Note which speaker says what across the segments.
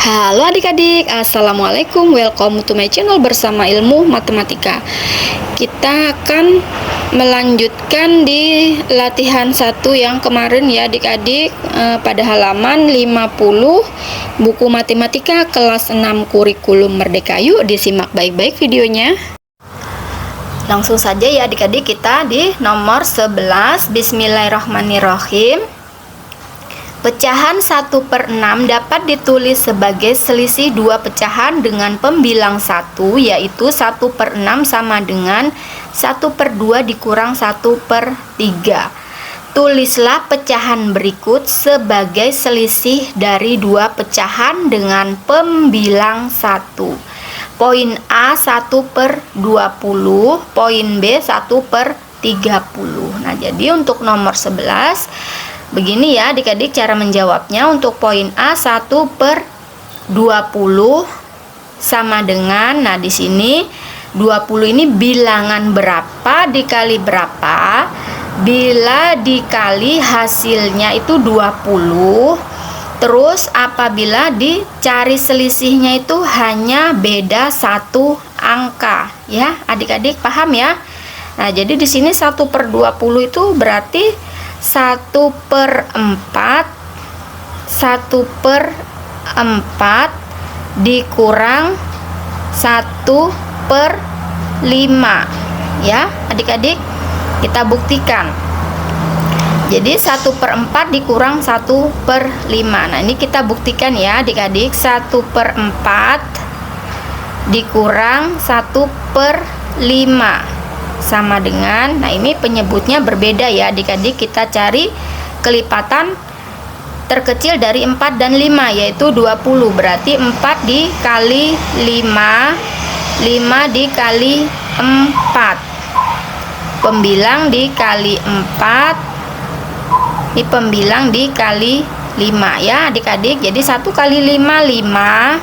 Speaker 1: Halo adik-adik, assalamualaikum, welcome to my channel bersama ilmu matematika. Kita akan melanjutkan di latihan 1 yang kemarin ya adik-adik, pada halaman 50 buku matematika kelas 6 kurikulum Merdeka. Yuk disimak baik-baik videonya. Langsung saja ya adik-adik, kita di nomor 11. Bismillahirrahmanirrahim. Pecahan 1/6 dapat ditulis sebagai selisih dua pecahan dengan pembilang 1, yaitu 1/6 sama dengan 1/2 dikurang 1/3. Tulislah pecahan berikut sebagai selisih dari dua pecahan dengan pembilang 1. Poin A 1/20, poin B 1/30. Nah, jadi untuk nomor 11 begini ya adik-adik cara menjawabnya. Untuk poin A 1/20 sama dengan, nah di sini 20 ini bilangan berapa dikali berapa. Bila dikali hasilnya itu 20. Terus apabila dicari selisihnya itu hanya beda satu angka ya adik-adik, paham ya? Nah, jadi di sini 1/20 itu berarti 1/4 dikurang 1/5 ya adik-adik, kita buktikan. Jadi 1/4 dikurang 1/5. Nah, ini kita buktikan ya adik-adik. 1/4 dikurang 1/5 sama dengan, nah ini penyebutnya berbeda ya adik-adik. Kita cari kelipatan terkecil dari 4 dan 5, yaitu 20. Berarti 4 dikali 5, 5 dikali 4, pembilang dikali 4, ini pembilang dikali 5 ya adik-adik. Jadi 1 kali 5 5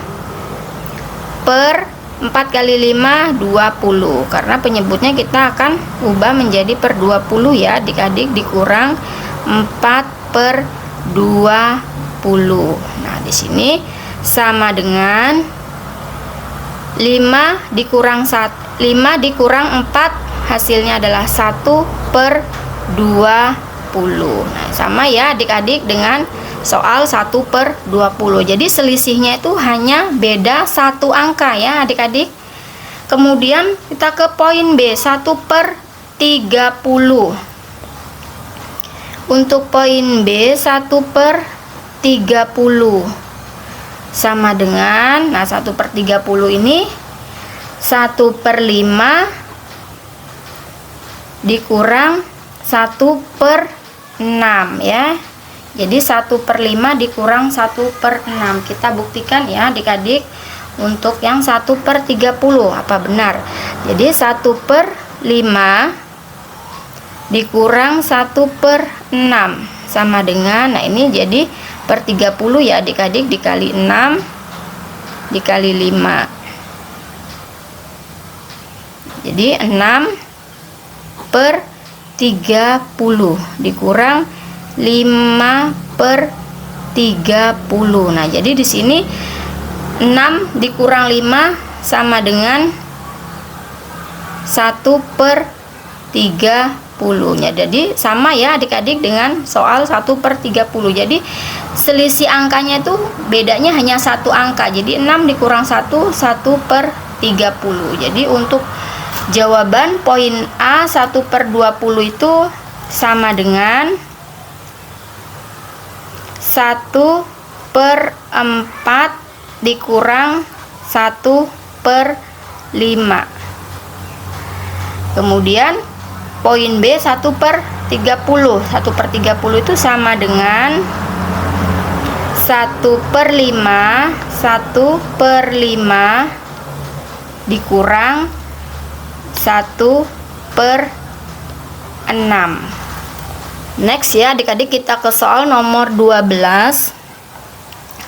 Speaker 1: per 4 kali 5 20, karena penyebutnya kita akan ubah menjadi per 20 ya adik-adik, dikurang 4/20. Nah, di sini sama dengan 5 dikurang 4, hasilnya adalah 1/20. Nah, sama ya adik-adik dengan soal 1/20. Jadi selisihnya itu hanya beda satu angka ya adik-adik. Kemudian kita ke poin B 1/30. Untuk poin B 1/30 sama dengan, nah 1/30 ini 1/5 dikurang 1/6 ya. Jadi 1/5 dikurang 1/6. Kita buktikan ya adik-adik untuk yang 1/30 apa benar. Jadi 1/5 dikurang 1/6 sama dengan, nah ini jadi per 30 ya adik-adik, dikali 6 dikali 5. Jadi 6/30 dikurang 5/30. Nah, jadi di sini 6 dikurang 5 sama dengan 1/30-nya. Jadi sama ya adik-adik dengan soal 1/30. Jadi selisih angkanya itu bedanya hanya satu angka. Jadi 6 dikurang 1 1/30. Jadi untuk jawaban poin A 1/20 itu sama dengan 1/4 dikurang 1/5. Kemudian poin B 1/30. 1/30 itu sama dengan 1/5 dikurang 1/6. Next ya adik-adik, kita ke soal nomor 12.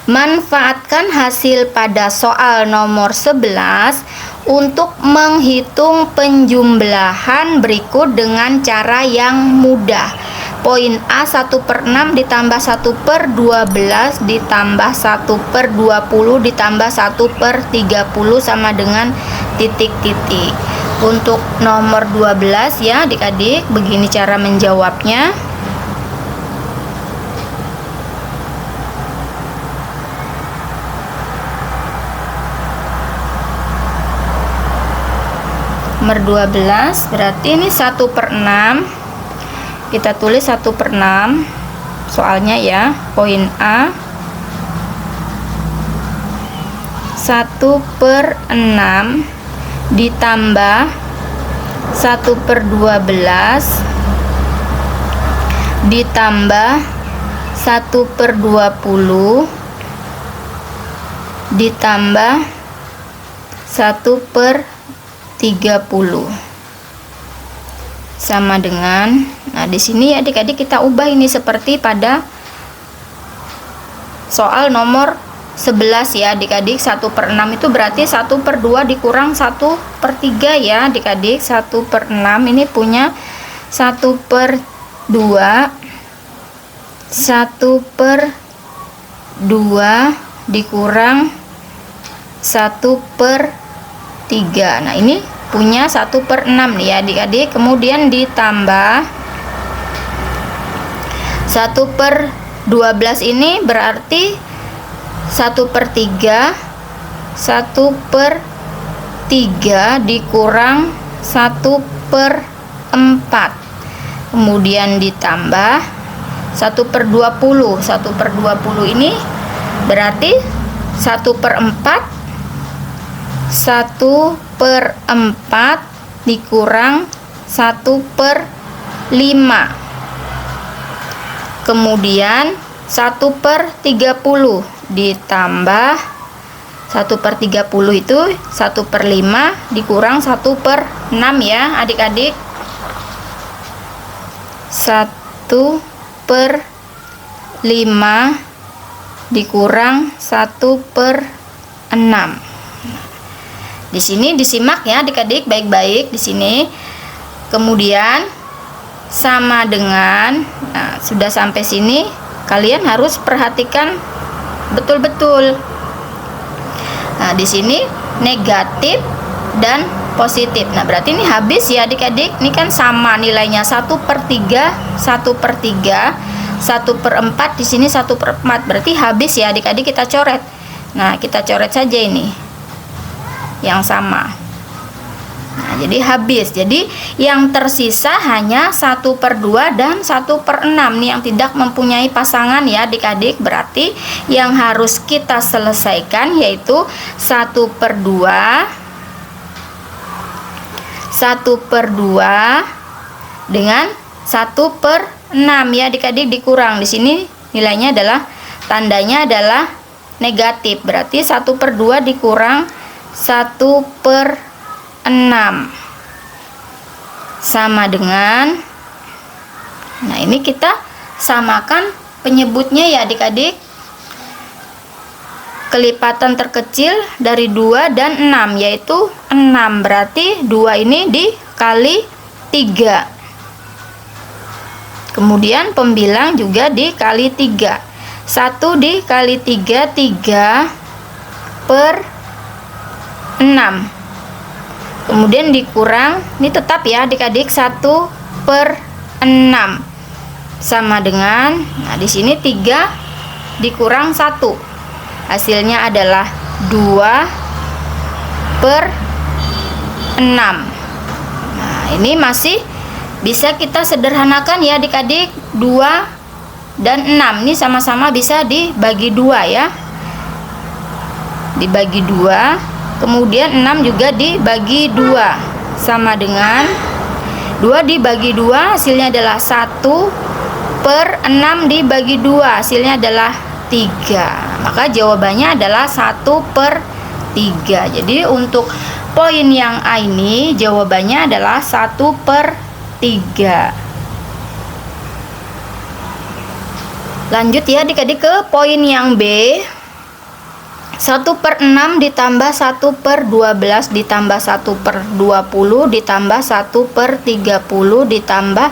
Speaker 1: Manfaatkan hasil pada soal nomor 11 untuk menghitung penjumlahan berikut dengan cara yang mudah. Poin A 1/6 ditambah 1/12 ditambah 1/20 ditambah 1/30 sama dengan titik-titik. Untuk nomor 12 ya adik-adik, begini cara menjawabnya. Nomor 12 berarti ini 1/6, kita tulis 1/6 soalnya ya. Poin A 1/6 ditambah 1/12 ditambah 1/20 ditambah 1/30 sama dengan, nah di sini adik-adik kita ubah ini seperti pada soal nomor 11 ya adik-adik. 1/6 itu berarti 1/2 dikurang 1/3 ya adik-adik. 1/6 ini punya 1/2, 1/2 dikurang 1/3. Nah ini punya 1/6 nih ya adik-adik. Kemudian ditambah 1/12 ini berarti 1/3, 1/3 dikurang 1/4. Kemudian ditambah 1/20. 1/20 ini berarti 1/4, 1/4 dikurang 1/5. Kemudian 1/30 ditambah 1/30 itu 1/5 dikurang 1/6 ya adik-adik. 1/5 dikurang 1/6. Di sini disimak ya adik-adik baik-baik di sini. Kemudian sama dengan, nah, sudah sampai sini kalian harus perhatikan betul-betul. Nah, di sini negatif dan positif. Nah, berarti ini habis ya adik-adik. Ini kan sama nilainya 1/3, 1/3, 1/4, di sini 1/4. Berarti habis ya adik-adik, kita coret. Nah, kita coret saja ini yang sama. Nah, jadi habis. Jadi yang tersisa hanya 1/2 dan 1/6 nih yang tidak mempunyai pasangan ya adik-adik. Berarti yang harus kita selesaikan yaitu 1/2, 1/2 dengan 1/6 ya adik-adik, dikurang. Di sini nilainya adalah, tandanya adalah negatif. Berarti 1/2 dikurang 1/6 sama dengan, nah ini kita samakan penyebutnya ya adik-adik. Kelipatan terkecil dari 2 dan 6 yaitu 6. Berarti 2 ini dikali 3. Kemudian pembilang juga dikali 3. 1 dikali 3, 3/6. Kemudian dikurang, ini tetap ya adik-adik 1/6 sama dengan, nah di sini 3 dikurang 1, hasilnya adalah 2/6. Nah ini masih bisa kita sederhanakan ya adik-adik. 2 dan 6 ini sama-sama bisa dibagi 2 ya, dibagi 2. Kemudian 6 juga dibagi 2 sama dengan 2 dibagi 2 hasilnya adalah 1/6 dibagi 2 hasilnya adalah 3. Maka jawabannya adalah 1/3. Jadi untuk poin yang A ini jawabannya adalah 1/3. Lanjut ya adik-adik ke poin yang B. 1/6 ditambah 1/12 ditambah 1/20 ditambah 1/30 ditambah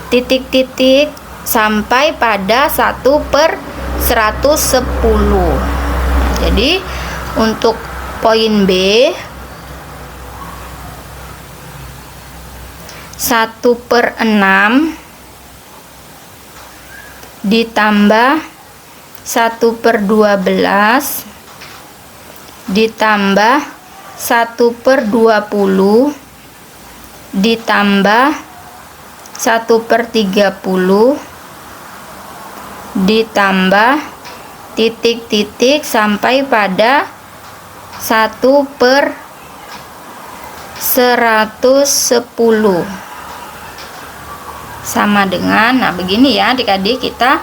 Speaker 1: titik-titik sampai pada 1/110. Jadi untuk poin B, 1/6 ditambah 1/12 ditambah 1/20 ditambah 1/30 ditambah titik-titik sampai pada 1/110 sama dengan, nah begini ya adik-adik, kita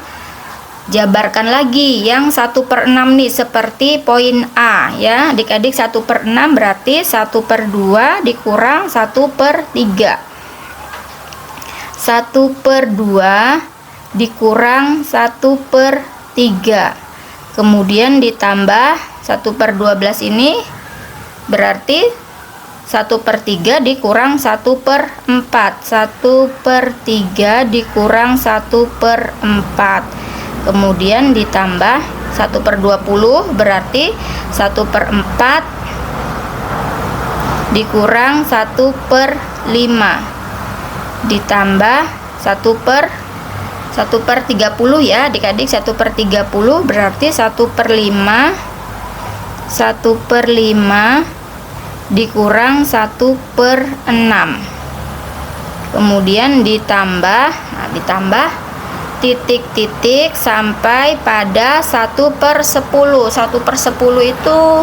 Speaker 1: jabarkan lagi yang 1/6 nih seperti poin A ya adik-adik. 1/6 berarti 1/2 dikurang 1/3, 1/2 dikurang 1/3, kemudian ditambah 1/12 ini berarti 1/3 dikurang 1/4, 1/3 dikurang 1/4, kemudian ditambah 1/20 berarti 1/4 dikurang 1/5 ditambah 1/30 ya adik-adik. 1/30 berarti 1/5, 1/5 dikurang 1/6, kemudian ditambah, nah, ditambah titik-titik sampai pada 1/10. 1/10 itu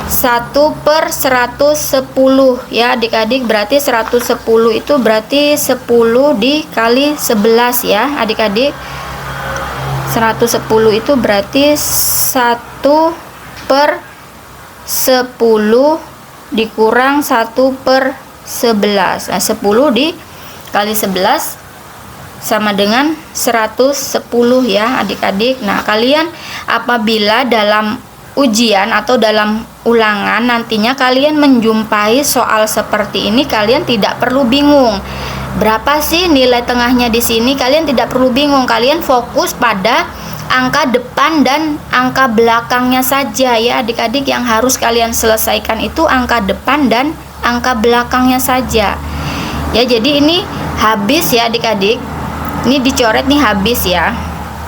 Speaker 1: 1/110 ya adik-adik, berarti 110 itu berarti 10 dikali 11 ya adik-adik. 110 itu berarti 1/10 dikurang 1/11. Nah, 10 dikali 11 sama dengan 110 ya adik-adik. Nah, kalian apabila dalam ujian atau dalam ulangan nantinya kalian menjumpai soal seperti ini, kalian tidak perlu bingung berapa sih nilai tengahnya di sini. Kalian tidak perlu bingung, kalian fokus pada angka depan dan angka belakangnya saja ya adik-adik. Yang harus kalian selesaikan itu angka depan dan angka belakangnya saja ya. Jadi ini habis ya adik-adik, ini dicoret nih habis ya.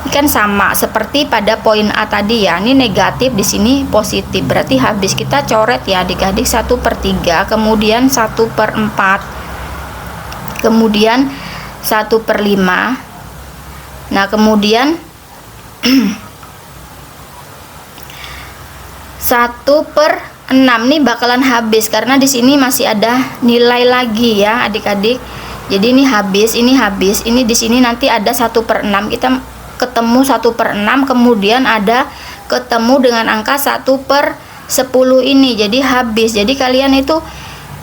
Speaker 1: Ini kan sama seperti pada poin A tadi ya, ini negatif, di sini positif, berarti habis. Kita coret ya adik-adik 1/3, kemudian 1/4, kemudian 1/5. Nah kemudian 1/6 nih bakalan habis karena di sini masih ada nilai lagi ya adik-adik. Jadi ini habis, ini habis, ini di sini nanti ada 1/6, kita ketemu 1/6, kemudian ada ketemu dengan angka 1/10 ini, jadi habis. Jadi kalian itu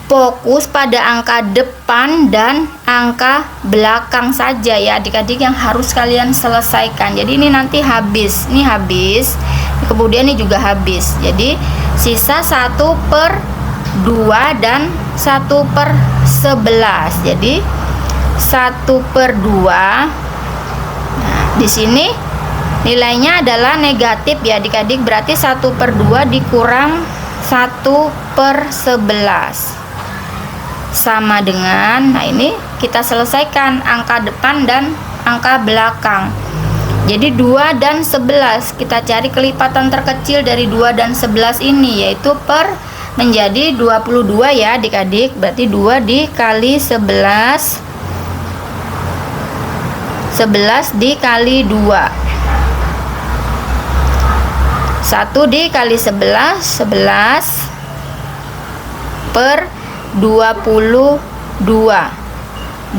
Speaker 1: fokus pada angka depan dan angka belakang saja ya adik-adik yang harus kalian selesaikan. Jadi ini nanti habis, ini habis, kemudian ini juga habis. Jadi sisa 1/2 dan 1/11. Jadi 1/2. Nah, di sini nilainya adalah negatif ya adik-adik, berarti 1/2 dikurang 1/11 sama dengan, nah ini kita selesaikan angka depan dan angka belakang. Jadi 2 dan 11, kita cari kelipatan terkecil dari 2 dan 11 ini, yaitu per menjadi 22 ya adik-adik. Berarti 2 dikali 11, 11 dikali 2, 1 dikali 11, 11 per 22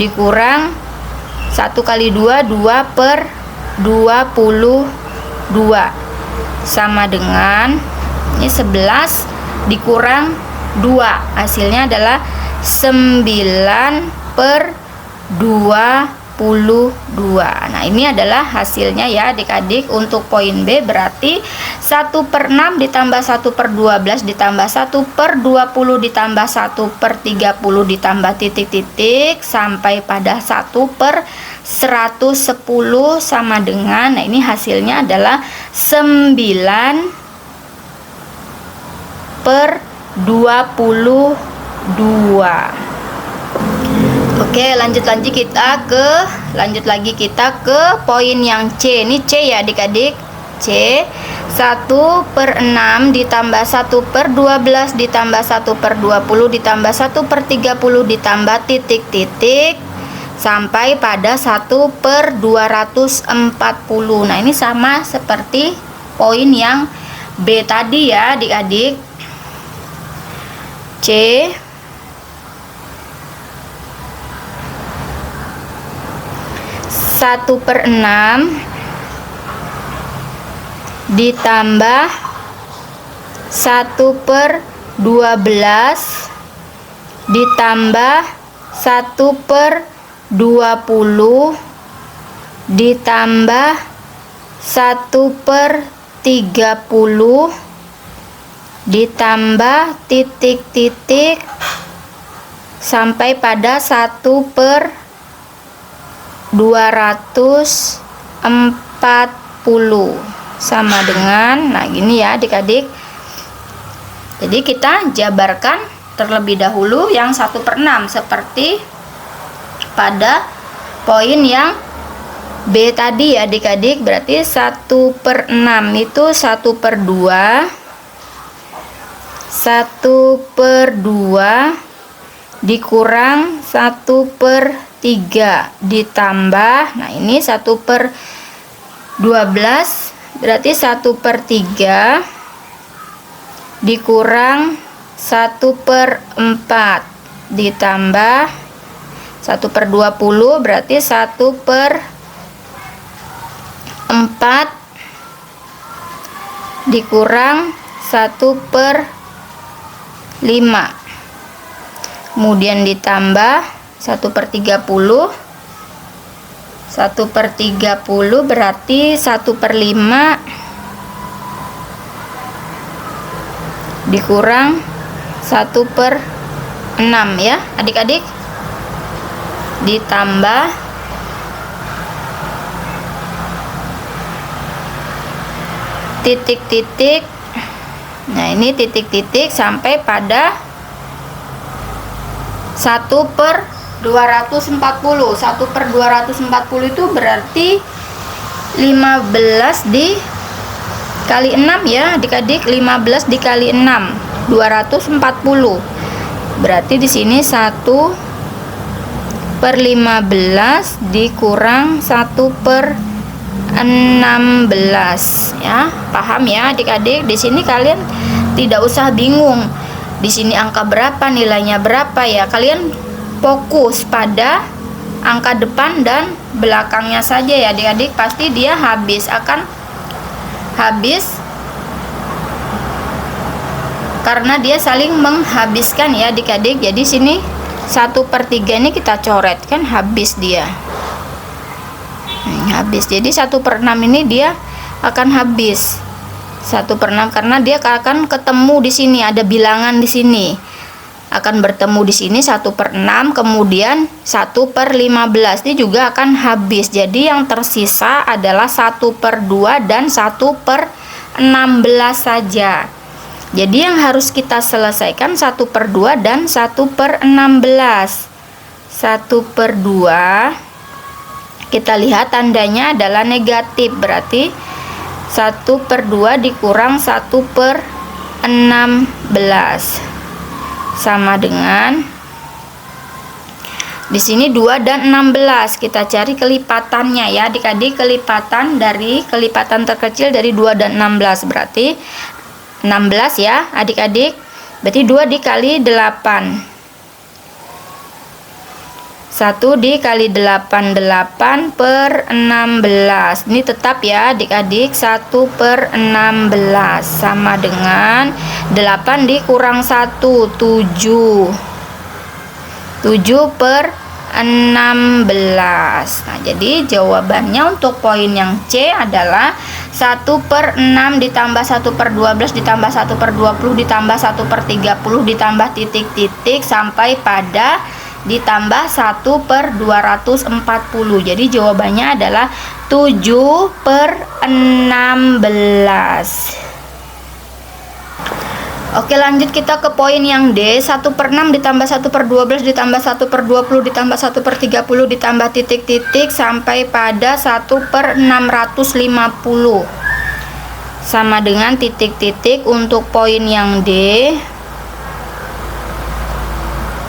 Speaker 1: dikurang 1 kali 2, 2 per 22 sama dengan ini 11 dikurang 2, hasilnya adalah 9/22. Nah, ini adalah hasilnya ya adik-adik. Untuk poin B berarti 1/6 ditambah 1/12 ditambah 1/20 ditambah 1/30 ditambah titik-titik sampai pada 1/110 sama dengan, nah ini hasilnya adalah 9/22. Oke, lanjut lagi kita ke poin yang C. Ini C ya adik-adik. C 1/6 ditambah 1/12 ditambah 1/20 ditambah 1/30 ditambah titik-titik sampai pada 1/240. Nah, ini sama seperti poin yang B tadi ya adik-adik. C 1/6 ditambah 1/12 ditambah 1/20 ditambah 1/30 ditambah titik-titik sampai pada 1/240 sama dengan, nah gini ya adik-adik. Jadi kita jabarkan terlebih dahulu yang 1/6 seperti pada poin yang B tadi ya adik-adik. Berarti 1/6 itu 1/2 dikurang 1/3 ditambah, nah ini 1/12 berarti 1/3 dikurang 1/4 ditambah 1/20 berarti 1/4 dikurang 1/5, kemudian ditambah 1/30. 1/30 berarti 1/5 dikurang 1/6 ya adik-adik, ditambah titik-titik. Nah, ini titik-titik sampai pada 1/240. 1/240 itu berarti 15 dikali 6 ya adik-adik. 15 dikali 6 240. Berarti di sini 1/15 dikurang 1/16 ya. Paham ya adik-adik? Di sini kalian tidak usah bingung. Di sini angka berapa, nilainya berapa ya. Kalian fokus pada angka depan dan belakangnya saja ya adik-adik. Pasti dia akan habis karena dia saling menghabiskan ya adik-adik. Jadi sini 1/3 ini kita coret kan, habis dia. Habis. Jadi 1/6 ini dia akan habis 1/6 karena dia akan ketemu di sini, ada bilangan di sini. Akan bertemu di sini 1/6, kemudian 1/15 ini juga akan habis. Jadi yang tersisa adalah 1/2 dan 1/16 saja. Jadi yang harus kita selesaikan 1/2 dan 1/16. 1/2 kita lihat tandanya adalah negatif, berarti 1/2 dikurang 1/16 sama dengan, di sini 2 dan 16. Kita cari kelipatannya ya adik-adik. Kelipatan terkecil dari 2 dan 16 berarti 16 ya adik-adik. Berarti 2 dikali 8. 1 dikali 8, 8/16. Ini tetap ya adik-adik, 1/16 sama dengan 8 dikurang 1, 7. 7/16 Nah, jadi jawabannya untuk poin yang C adalah 1/6 ditambah 1/12 ditambah 1/20 ditambah 1/30 ditambah titik-titik sampai pada ditambah 1/240. Jadi jawabannya adalah 7/16. Oke, lanjut kita ke poin yang D. 1/6 ditambah 1/12 ditambah 1/20 ditambah 1/30 ditambah titik-titik sampai pada 1/650. Sama dengan titik-titik untuk poin yang D.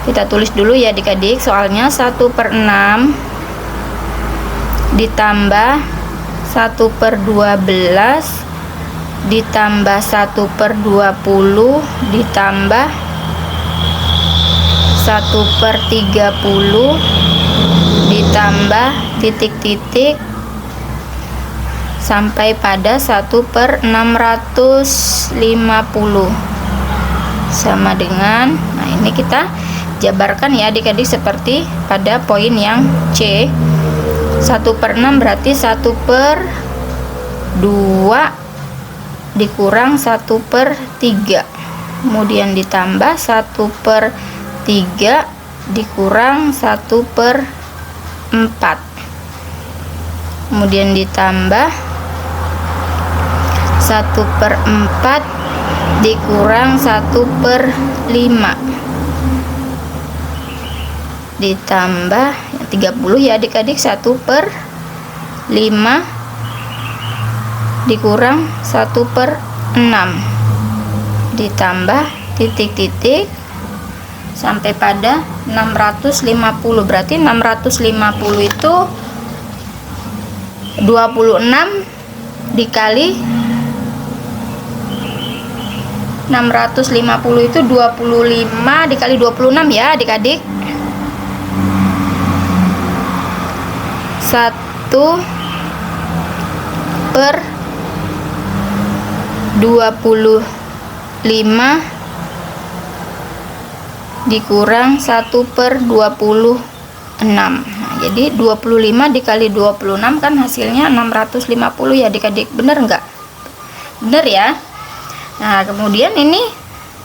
Speaker 1: Kita tulis dulu ya adik-adik, soalnya 1/6 ditambah 1/12 ditambah 1/20 ditambah 1/30 ditambah titik-titik sampai pada 1/650 sama dengan, nah ini kita jabarkan ya adik-adik seperti pada poin yang C. 1/6 berarti 1/2 dikurang 1/3, kemudian ditambah 1/3 dikurang 1/4, kemudian ditambah 1/4 dikurang 1/5, ditambah 30 ya adik-adik, 1/5 dikurang 1/6 ditambah titik-titik sampai pada 650. Berarti 650 itu 26 dikali 650 itu 25 dikali 26 ya adik-adik. 1/25 dikurang 1/26. Nah, jadi 25 dikali 26 kan hasilnya 650 ya adik-adik. Bener nggak? Bener ya. Nah, kemudian ini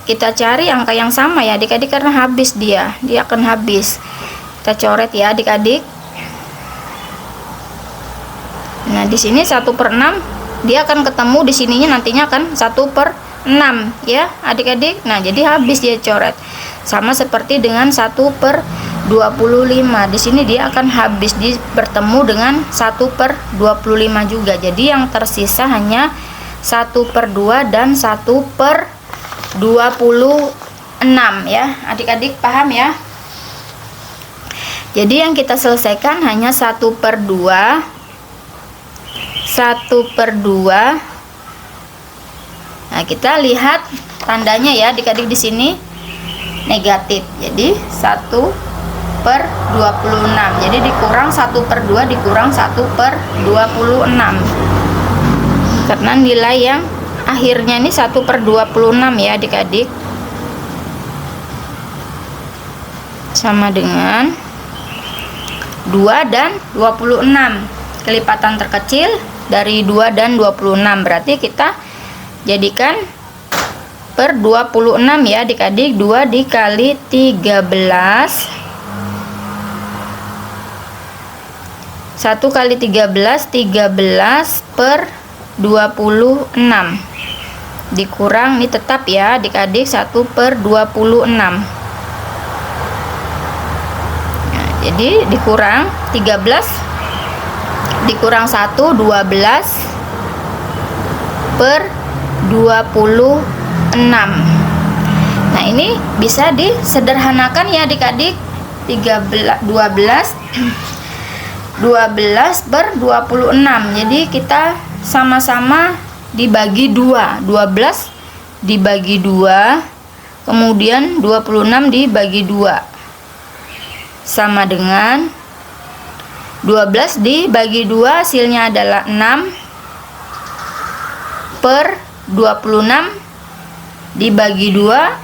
Speaker 1: kita cari angka yang sama ya adik-adik, karena habis dia akan habis. Kita coret ya adik-adik. Nah, di sini 1/6 dia akan ketemu di sininya, nantinya akan 1/6 ya adik-adik. Nah, jadi habis dia coret. Sama seperti dengan 1/25. Di sini dia akan habis bertemu dengan 1/25 juga. Jadi yang tersisa hanya 1/2 dan 1/26 ya adik-adik, paham ya? Jadi yang kita selesaikan hanya 1/2, 1/2. Nah, kita lihat tandanya ya adik-adik, di sini negatif. Jadi 1/26. Jadi dikurang 1/2 dikurang 1/26. Karena nilai yang akhirnya ini 1/26 ya adik-adik. Sama dengan 2 dan 26. Kelipatan terkecil dari 2 dan 26. Berarti kita jadikan per 26 ya adik-adik. 2 dikali 13, 1 kali 13, 13 per 26 dikurang, ini tetap ya adik-adik, 1/26. Nah, jadi dikurang 13 dikurang 1, 12 per 26. Nah, ini bisa disederhanakan ya adik-adik. 12 per 26. Jadi kita sama-sama dibagi 2. 12 dibagi 2, kemudian 26 dibagi 2. Sama dengan 12 dibagi 2 hasilnya adalah 6 per 26 dibagi 2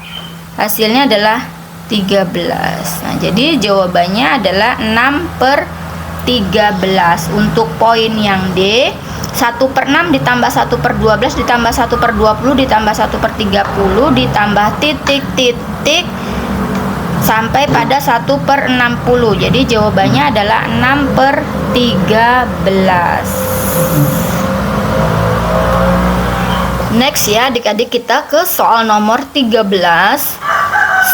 Speaker 1: hasilnya adalah 13. Nah, jadi jawabannya adalah 6/13. Untuk poin yang D, 1/6 ditambah 1/12 ditambah 1/20 ditambah 1/30 ditambah titik-titik sampai pada 1/60. Jadi jawabannya adalah 6/13. Next ya adik-adik, kita ke soal nomor 13.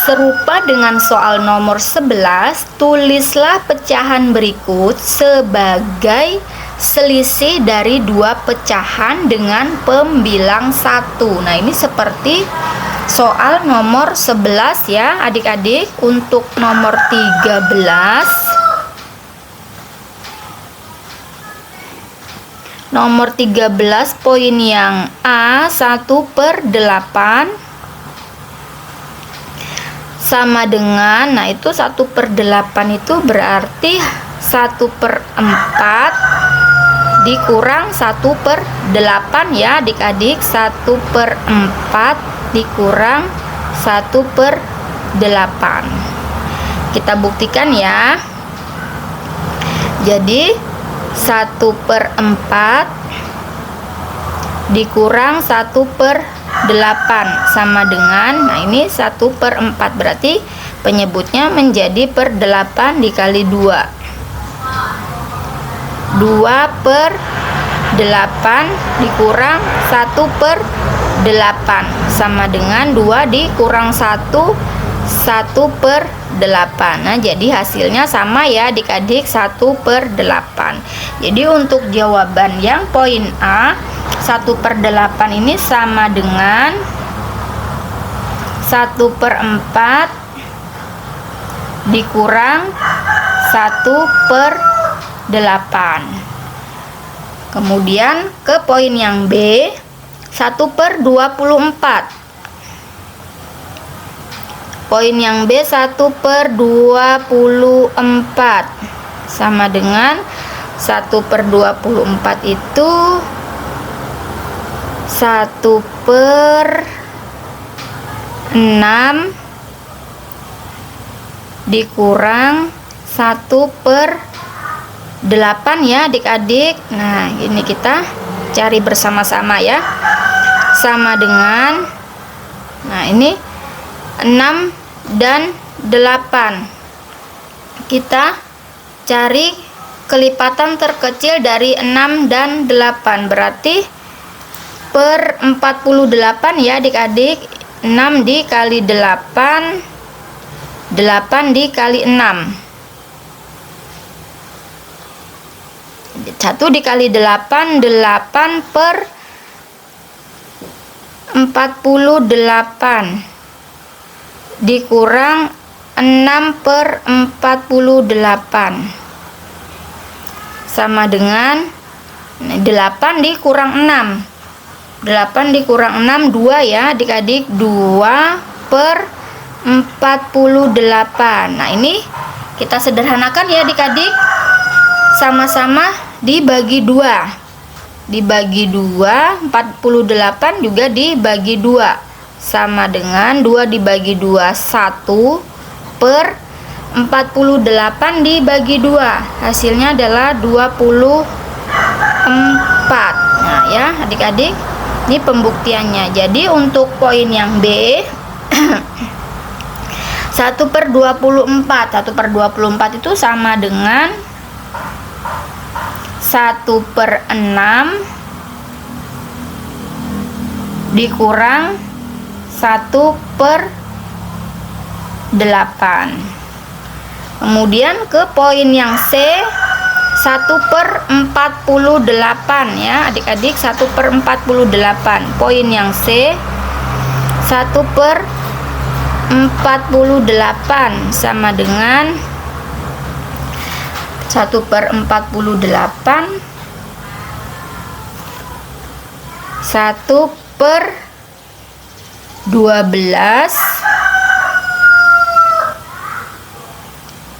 Speaker 1: Serupa dengan soal nomor 11, tulislah pecahan berikut sebagai selisih dari dua pecahan dengan pembilang 1. Nah, ini seperti soal nomor 11 ya adik-adik. Untuk nomor 13, poin yang A, 1/8 sama dengan, nah itu 1/8 itu berarti 1/4 dikurang 1/8 ya adik-adik. 1/4 dikurang 1/8. Kita buktikan ya. Jadi 1/4 dikurang 1/8 sama dengan, nah ini 1/4 berarti penyebutnya menjadi per 8 dikali 2. 2/8 dikurang 1/8 sama dengan 2 dikurang 1, 1/8. Nah, jadi hasilnya sama ya adik-adik, 1/8. Jadi untuk jawaban yang poin A, 1/8 ini sama dengan 1/4 dikurang 1/8. Kemudian ke poin yang B, 1/24. Poin yang B, 1/24 sama dengan 1/24 itu 1/6 dikurang 1/8 ya adik-adik. Nah, ini kita cari bersama-sama ya. Sama dengan, nah ini 6 dan 8. Kita cari kelipatan terkecil dari 6 dan 8, berarti per 48 ya adik-adik. 6 dikali 8, 8 dikali 6. 1 dikali 8, 8 per 48 dikurang 6/48 sama dengan 8 dikurang 6. 8 dikurang 6, 2 ya adik-adik. 2/48. Nah, ini kita sederhanakan ya adik-adik. Sama-sama dibagi 2. Dibagi 2, 48 juga dibagi 2. Sama dengan 2 dibagi 2, 1/48 dibagi 2. Hasilnya adalah 24. Nah ya adik-adik, ini pembuktiannya. Jadi untuk poin yang B, 1/24. 1/24 itu sama dengan 1/6 dikurang 1/8. Kemudian ke poin yang C, 1/48 ya adik-adik. 1/48. Poin yang C, 1/48 sama dengan 1/48 1/12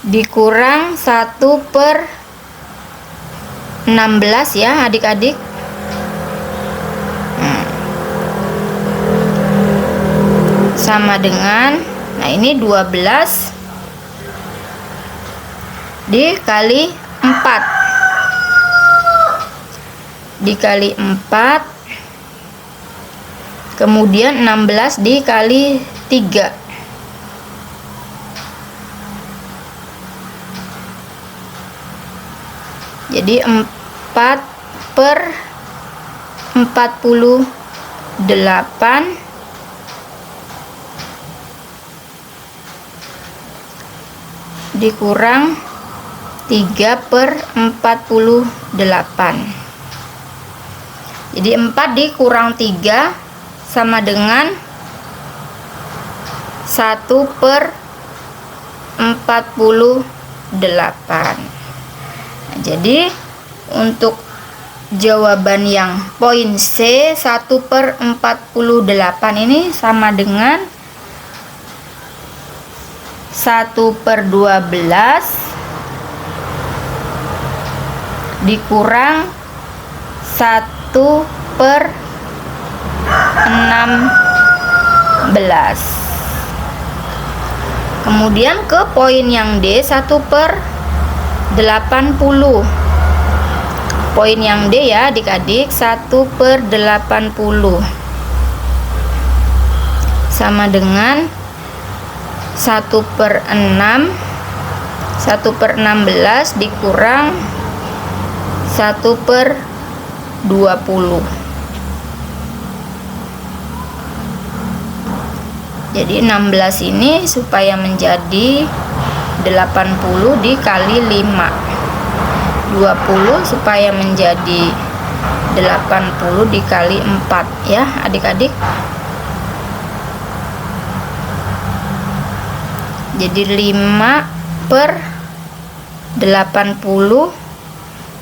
Speaker 1: dikurang 1/16 ya adik-adik. Sama dengan, Nah, ini 12 dikali 4 dikali 4, kemudian 16 dikali 3. Jadi 4 per 48 dikurang 3 per 48. Jadi 4 dikurang 3 sama dengan 1 per 48. Nah, jadi untuk jawaban yang poin C 1 per 48 ini sama dengan 1 per 12 dikurang 1 per 16. Kemudian ke poin yang D 1 per 80. Poin yang D ya adik-adik, 1 per 80 sama dengan 1 per 6, 1 per 16 dikurang 1 per 20. Jadi 16 ini supaya menjadi 80 dikali 5. 20 supaya menjadi 80 dikali 4 ya adik-adik. Jadi 5 per 80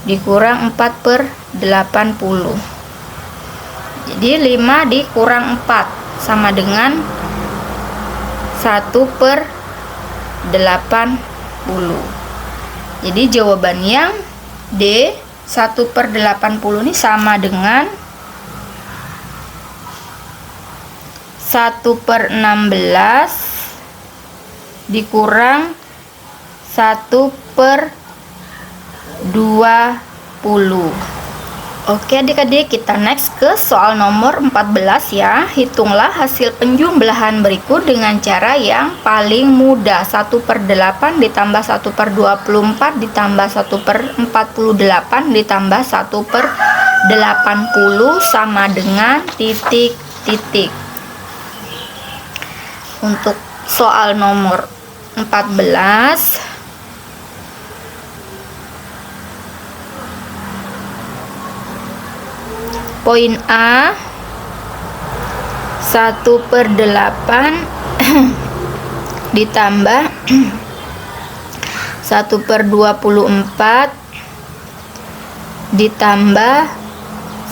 Speaker 1: dikurang 4 per 80. Jadi 5 dikurang 4 sama dengan 1 per 80. Jadi jawaban yang D 1 per 80 ini sama dengan 1 per 16 dikurang 1 per 20. Oke adik-adik, kita next ke soal nomor 14 ya. Hitunglah hasil penjumlahan berikut dengan cara yang paling mudah. 1 per 8 ditambah 1 per 24 ditambah 1 per 48 ditambah 1 per 80 sama dengan titik-titik. Untuk soal nomor 14, poin A 1 per 8 ditambah 1 per 24 ditambah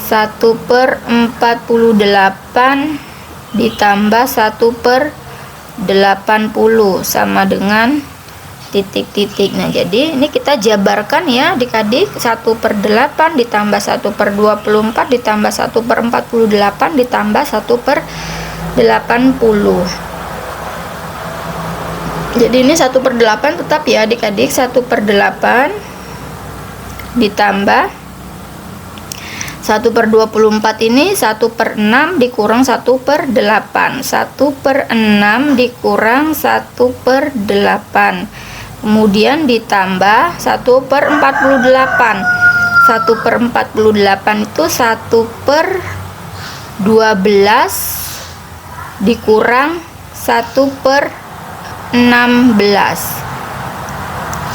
Speaker 1: 1 per 48 ditambah 1 per 80 sama dengan titik-titik. Nah, jadi ini kita jabarkan ya adik-adik. 1 per 8 ditambah 1 per 24 ditambah 1 per 48 ditambah 1 per 80. Jadi ini 1 per 8 tetap ya adik-adik. 1 per 8 ditambah 1 per 24 ini 1 per 6 dikurang 1 per 8. 1 per 6 dikurang 1 per 8. Kemudian ditambah 1 per 48. 1 per 48 itu 1 per 12 dikurang 1 per 16.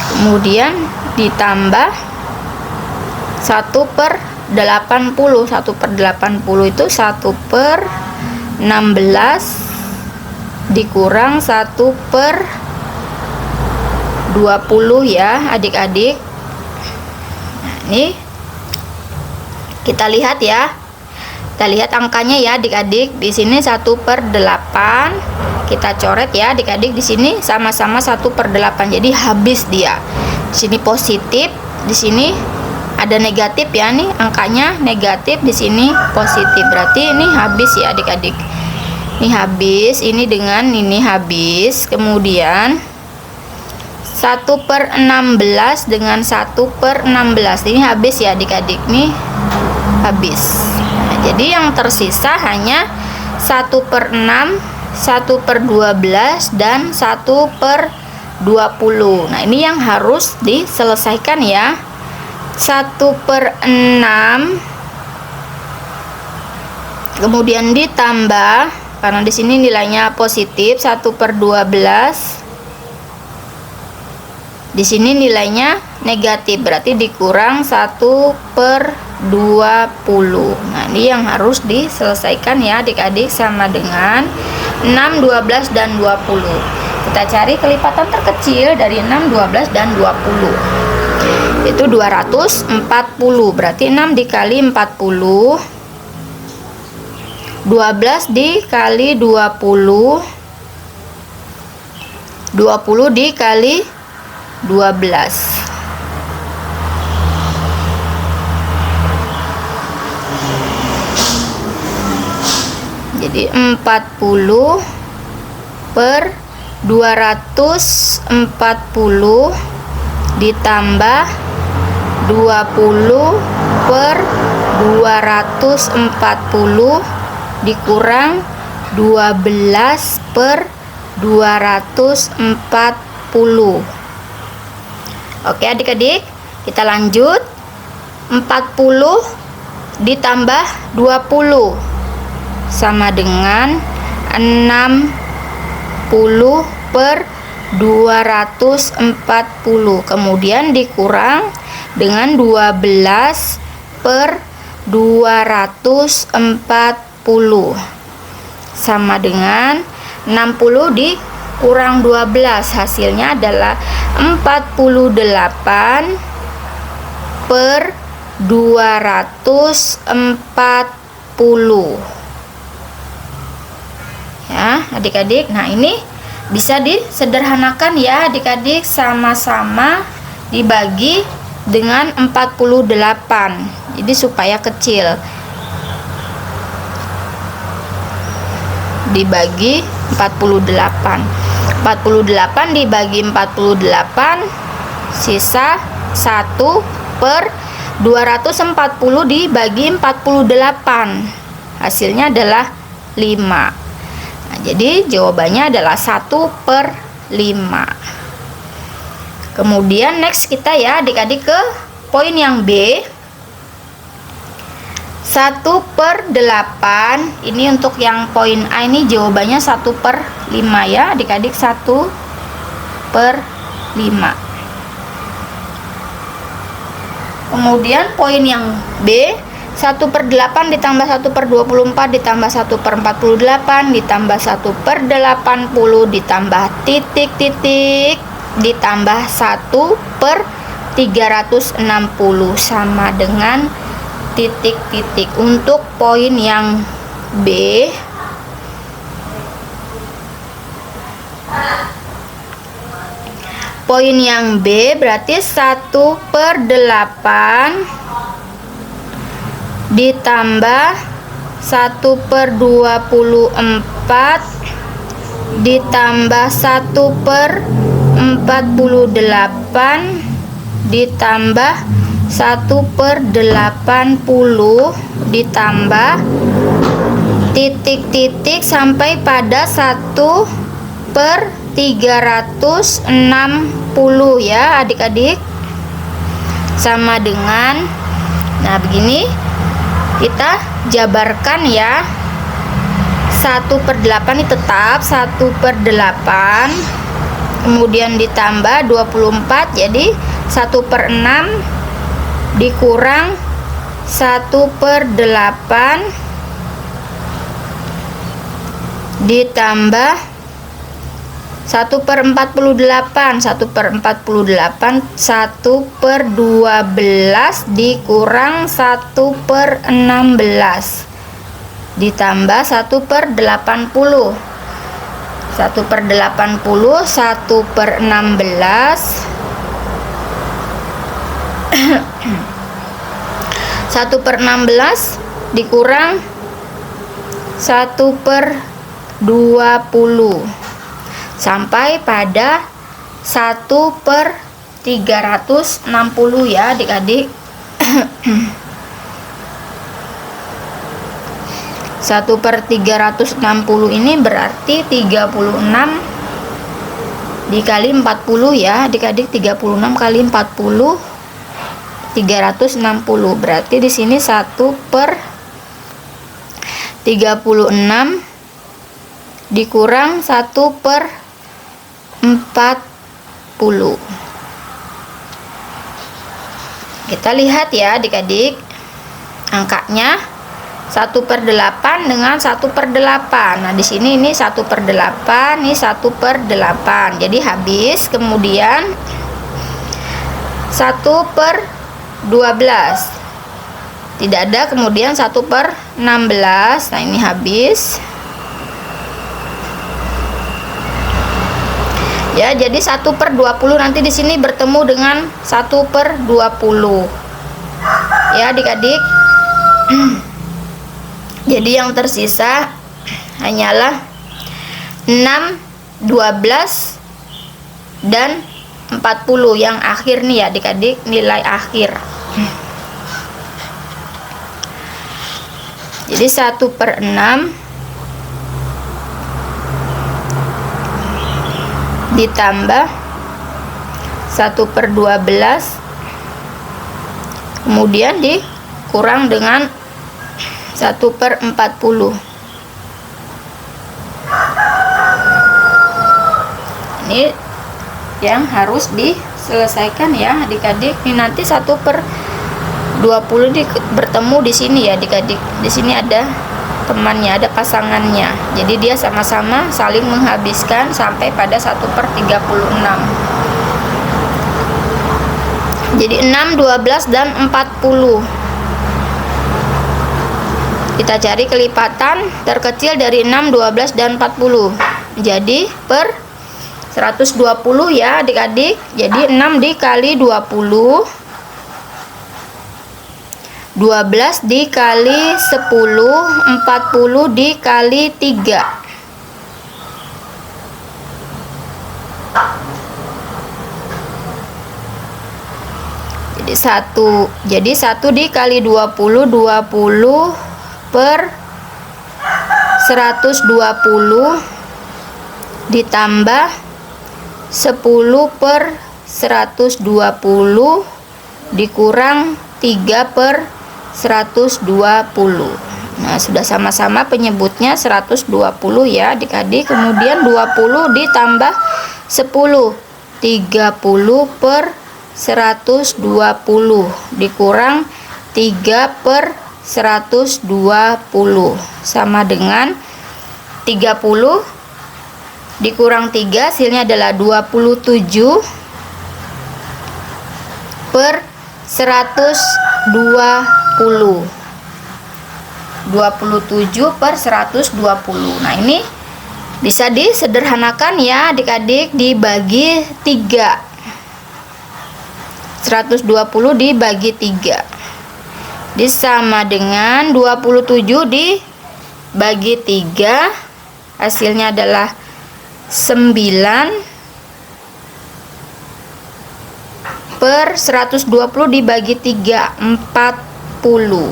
Speaker 1: Kemudian ditambah 1 per 80. 1 per 80 itu 1 per 16 dikurang 1 per 20 ya adik-adik. Nah, ini kita lihat ya. Kita lihat angkanya ya adik-adik. Di sini 1 per 8. Kita coret ya adik-adik, di sini sama-sama 1 per 8. Jadi habis dia. Di sini positif, di sini ada negatif ya nih, angkanya negatif, di sini positif. Berarti ini habis ya adik-adik. Ini habis, ini dengan ini habis. Kemudian 1/16 dengan 1/16 ini habis ya adik-adik, nih habis. Nah, jadi yang tersisa hanya 1/6, 1/12 dan 1/20. Nah, ini yang harus diselesaikan ya. 1/6 kemudian ditambah, karena di sini nilainya positif, 1/12. Di sini nilainya negatif, berarti dikurang 1/20. Nah, ini yang harus diselesaikan ya adik-adik, sama dengan 6, 12 dan 20. Kita cari kelipatan terkecil dari 6, 12 dan 20. Itu 240. Berarti 6 dikali 40, 12 dikali 20, 20 dikali 12. Jadi 40 per 240 ditambah 20 per 240 dikurang 12 per 240. Oke adik-adik, kita lanjut. 40 ditambah 20 sama dengan 60 per 240. Kemudian dikurang dengan 12 per 240 sama dengan 60 dikurang 12, hasilnya adalah 48 per 240 ya adik-adik. Nah, ini bisa disederhanakan ya adik-adik, sama-sama dibagi dengan 48, jadi supaya kecil. Dibagi 48 dibagi 48, sisa 1 per 240 dibagi 48, hasilnya adalah 5. Nah, jadi jawabannya adalah 1/5. Kemudian next kita ya adik-adik ke poin yang B. 1/8. Ini untuk yang poin A, ini jawabannya 1/5 ya adik-adik, 1/5. Kemudian poin yang B, 1/8 ditambah 1/24 ditambah 1/48 ditambah 1/80 ditambah titik-titik ditambah 1/360 sama dengan titik-titik. Untuk poin yang B, poin yang B berarti 1/8 ditambah 1/24 ditambah 1/48 ditambah 1/80 ditambah titik-titik sampai pada 1/360 ya adik-adik, sama dengan, nah begini kita jabarkan ya. 1/8 ini tetap 1/8, kemudian ditambah 24, jadi 1/6 dikurang 1/8 ditambah 1/48, 1/48 1/12 dikurang 1/16 ditambah 1/80, 1/80 1/16 1/16 dikurang 1/8 sampai pada 1/360 ya adik-adik. 1/360 ini berarti 36 dikali 40 ya adik-adik. 36 kali 40 360, berarti di sini 1/36 dikurang 1/40. Kita lihat ya adik-adik, angkanya 1/8 dengan 1/8. Nah, di sini ini 1/8, ini 1/8. Jadi habis, kemudian 1/12. Tidak ada, kemudian 1/16. Nah, ini habis. Ya, jadi 1/20 nanti di sini bertemu dengan 1/20. Ya, adik-adik. Jadi yang tersisa hanyalah 6, 12 dan 40 yang akhir nih ya adik-adik, nilai akhir. Jadi 1/6 ditambah 1/12 kemudian dikurang dengan 1/40. Ini yang harus diselesaikan ya adik-adik. Ini nanti 1/20 bertemu di sini ya adik-adik. Di sini ada temannya, ada pasangannya. Jadi dia sama-sama saling menghabiskan sampai pada 1/36. Jadi 6, 12 dan 40. Kita cari kelipatan terkecil dari 6, 12 dan 40. Jadi per 120 ya adik-adik. Jadi 6 dikali 20, 12 dikali 10, 40 dikali 3. Jadi 1 dikali 20, 20 per 120 ditambah 10 per 120 dikurang 3 per 120. Nah, sudah sama-sama penyebutnya 120 ya adik-adik. Kemudian 20 ditambah 10, 30 per 120 dikurang 3 per 120 sama dengan 30 dikurang 3 hasilnya adalah 27 per 120. 27 per 120. Nah, ini bisa disederhanakan ya adik-adik, dibagi 3. 120 dibagi 3 disama dengan 27 dibagi 3 hasilnya adalah 9 per 120 dibagi 3, 40.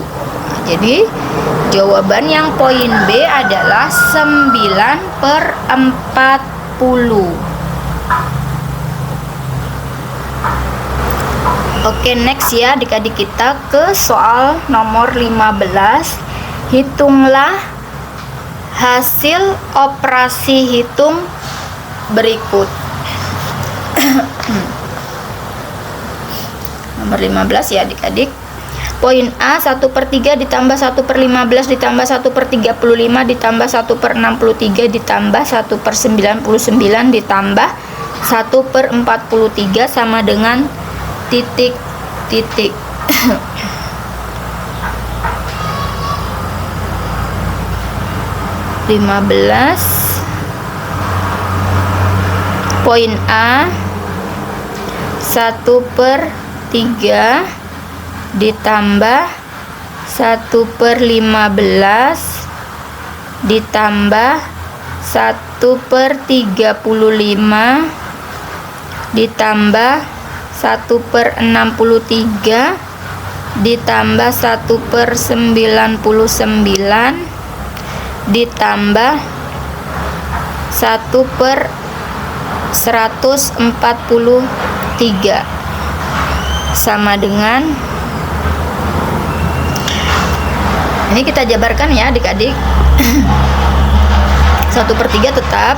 Speaker 1: Jadi jawaban yang poin B adalah 9 per 40. Oke, next ya adik-adik, kita ke soal nomor 15. Hitunglah hasil operasi hitung berikut. Nomor 15 ya adik-adik. Poin A, 1/3 ditambah 1/15 ditambah 1/35 ditambah 1/63 ditambah 1/99 ditambah 1/43 sama dengan titik-titik. Poin A, 1/3 ditambah 1/15 ditambah 1/35 ditambah 1/63 ditambah 1/99 ditambah 1/143 sama dengan, ini kita jabarkan ya adik-adik. 1/3 tetap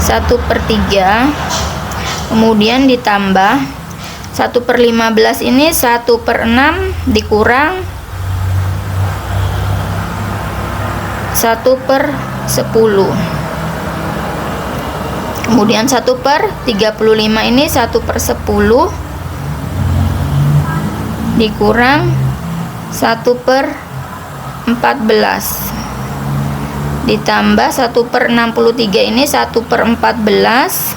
Speaker 1: 1/3, kemudian ditambah 1/15 ini 1/6 dikurang 1/10, kemudian 1/35 ini 1/10 dikurang 1/14 ditambah 1/63 ini 1/14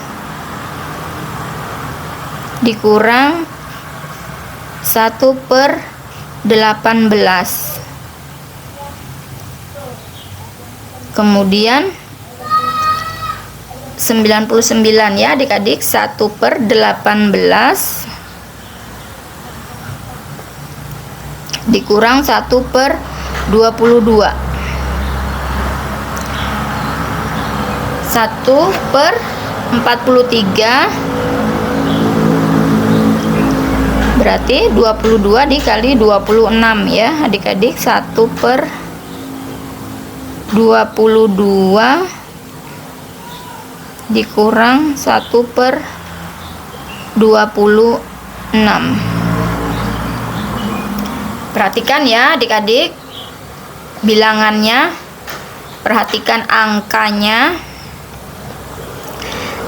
Speaker 1: dikurang 1/18, kemudian 99 ya adik-adik. 1/18 dikurang 1/22, 1/43 berarti 22 dikali 26 ya adik-adik. 1/22 dikurang 1/26. Perhatikan ya adik-adik bilangannya, perhatikan angkanya.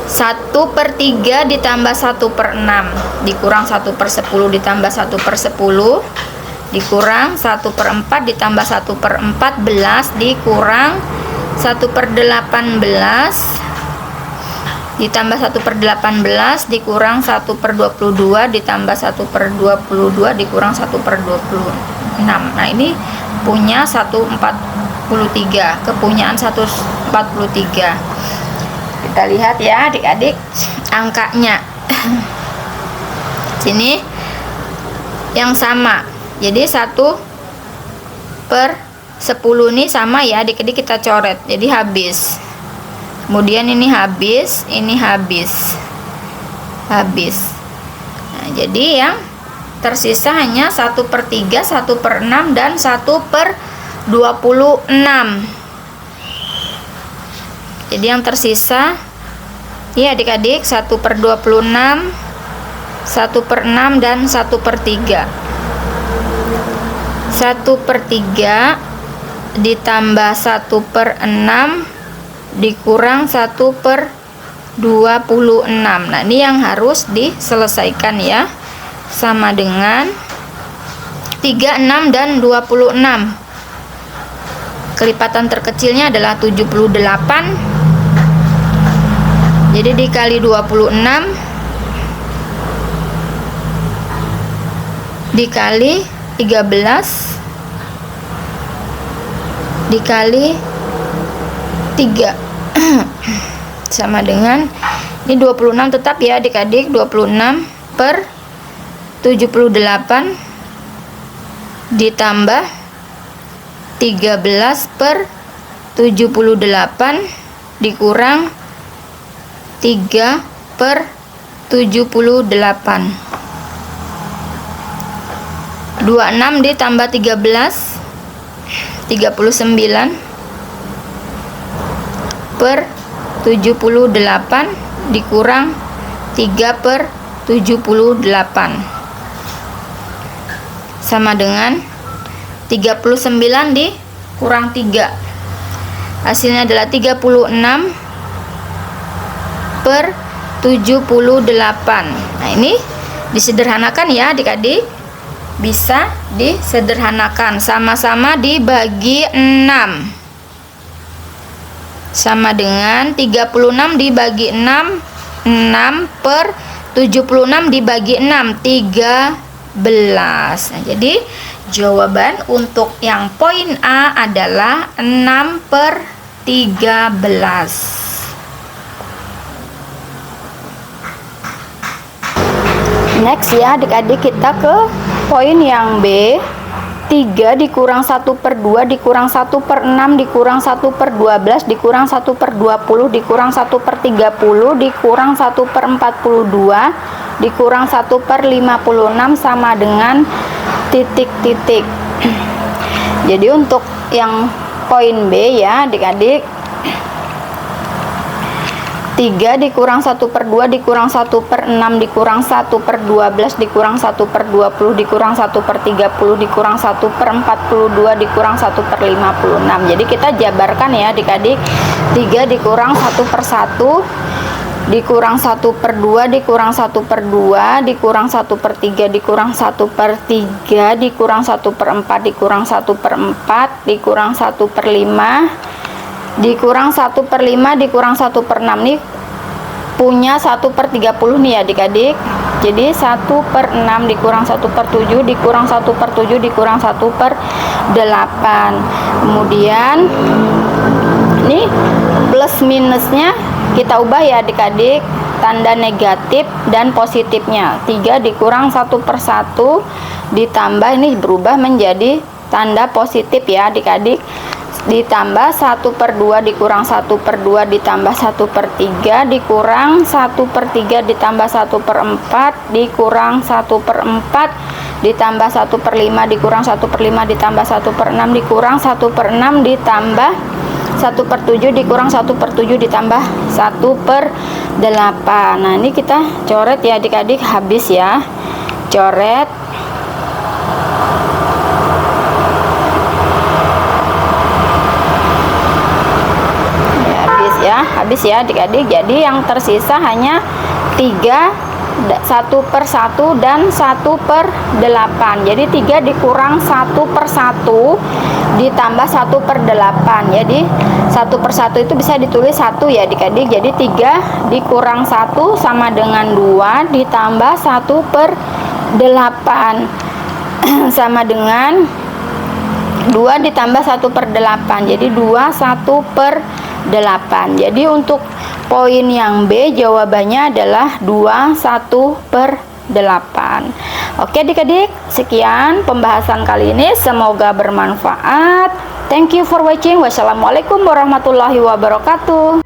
Speaker 1: 1/3 ditambah 1/6 dikurang 1/10 ditambah 1/10 dikurang 1/4 ditambah 1/14 dikurang 1/18 ditambah 1/18 dikurang 1/22 ditambah 1/22 dikurang 1/26. Nah ini punya 1/43, kepunyaan 1/43. Kita lihat ya adik-adik angkanya. Sini yang sama, jadi 1/10 ini sama ya adik-adik, kita coret jadi habis. Kemudian ini habis, ini habis. Nah, jadi yang tersisa hanya 1/3, 1/6 dan 1/26. Jadi yang tersisa ya adik-adik 1/26, 1/6 dan 1/3. 1/3 ditambah 1/6 dikurang 1/26. Nah ini yang harus diselesaikan ya, sama dengan 36 dan 26. Kelipatan terkecilnya adalah 78, jadi dikali 26 dikali 13 dikali 3 sama dengan, ini 26 tetap ya adik-adik. 26/78 ditambah 13/78 dikurang 3/78. 26 ditambah 13 39/78 dikurang 3/78 sama dengan 39 dikurang 3, hasilnya adalah 36/78. Nah ini disederhanakan ya adik-adik, bisa disederhanakan, sama-sama dibagi 6 sama dengan 36 dibagi 6, 6/76 dibagi 6, 13. Nah, jadi jawaban untuk yang poin A adalah 6/13. 13. Next ya adik-adik, kita ke poin yang B. 3 dikurang 1/2 dikurang 1/6 dikurang 1/12 dikurang 1/20 dikurang 1/30 dikurang 1/42 dikurang 1/56 sama dengan titik-titik. Jadi untuk yang poin B ya adik-adik, 3 dikurang 1/2 dikurang 1/6 dikurang 1/12 dikurang 1/20 dikurang 1/30 dikurang 1/42 dikurang 1/56. Jadi kita jabarkan ya adik-adik. 3 dikurang 1/1 dikurang 1/2 dikurang 1/2 dikurang 1/3 dikurang 1/3 dikurang 1/4 dikurang 1/4 dikurang 1/5 dikurang 1/5 dikurang 1/6 nih punya 1/30 nih adik-adik. Jadi 1/6 dikurang 1/7 dikurang 1/7 dikurang 1/8. Kemudian nih plus minusnya kita ubah ya adik-adik, tanda negatif dan positifnya. 3 dikurang 1/1 ditambah, ini berubah menjadi tanda positif ya adik-adik, ditambah 1/2 dikurang 1/2 ditambah 1/3 dikurang 1/3 ditambah 1/4 dikurang 1/4 ditambah 1/5 dikurang 1/5 ditambah 1/6 dikurang 1/6 ditambah 1/7 dikurang 1/7 ditambah 1/8. Nah ini kita coret ya adik-adik, habis ya, coret. Habis ya adik-adik. Jadi yang tersisa hanya 3, 1/1 dan 1/8. Jadi 3 dikurang 1/1 ditambah 1/8. Jadi 1/1 itu bisa ditulis 1 ya adik-adik. Jadi 3 dikurang 1 sama dengan 2 ditambah 1/8 sama dengan 2 ditambah 1/8. Jadi 2 1/8. Jadi untuk poin yang B jawabannya adalah 2 1/8. Oke adik-adik, sekian pembahasan kali ini, semoga bermanfaat. Thank you for watching. Wassalamualaikum warahmatullahi wabarakatuh.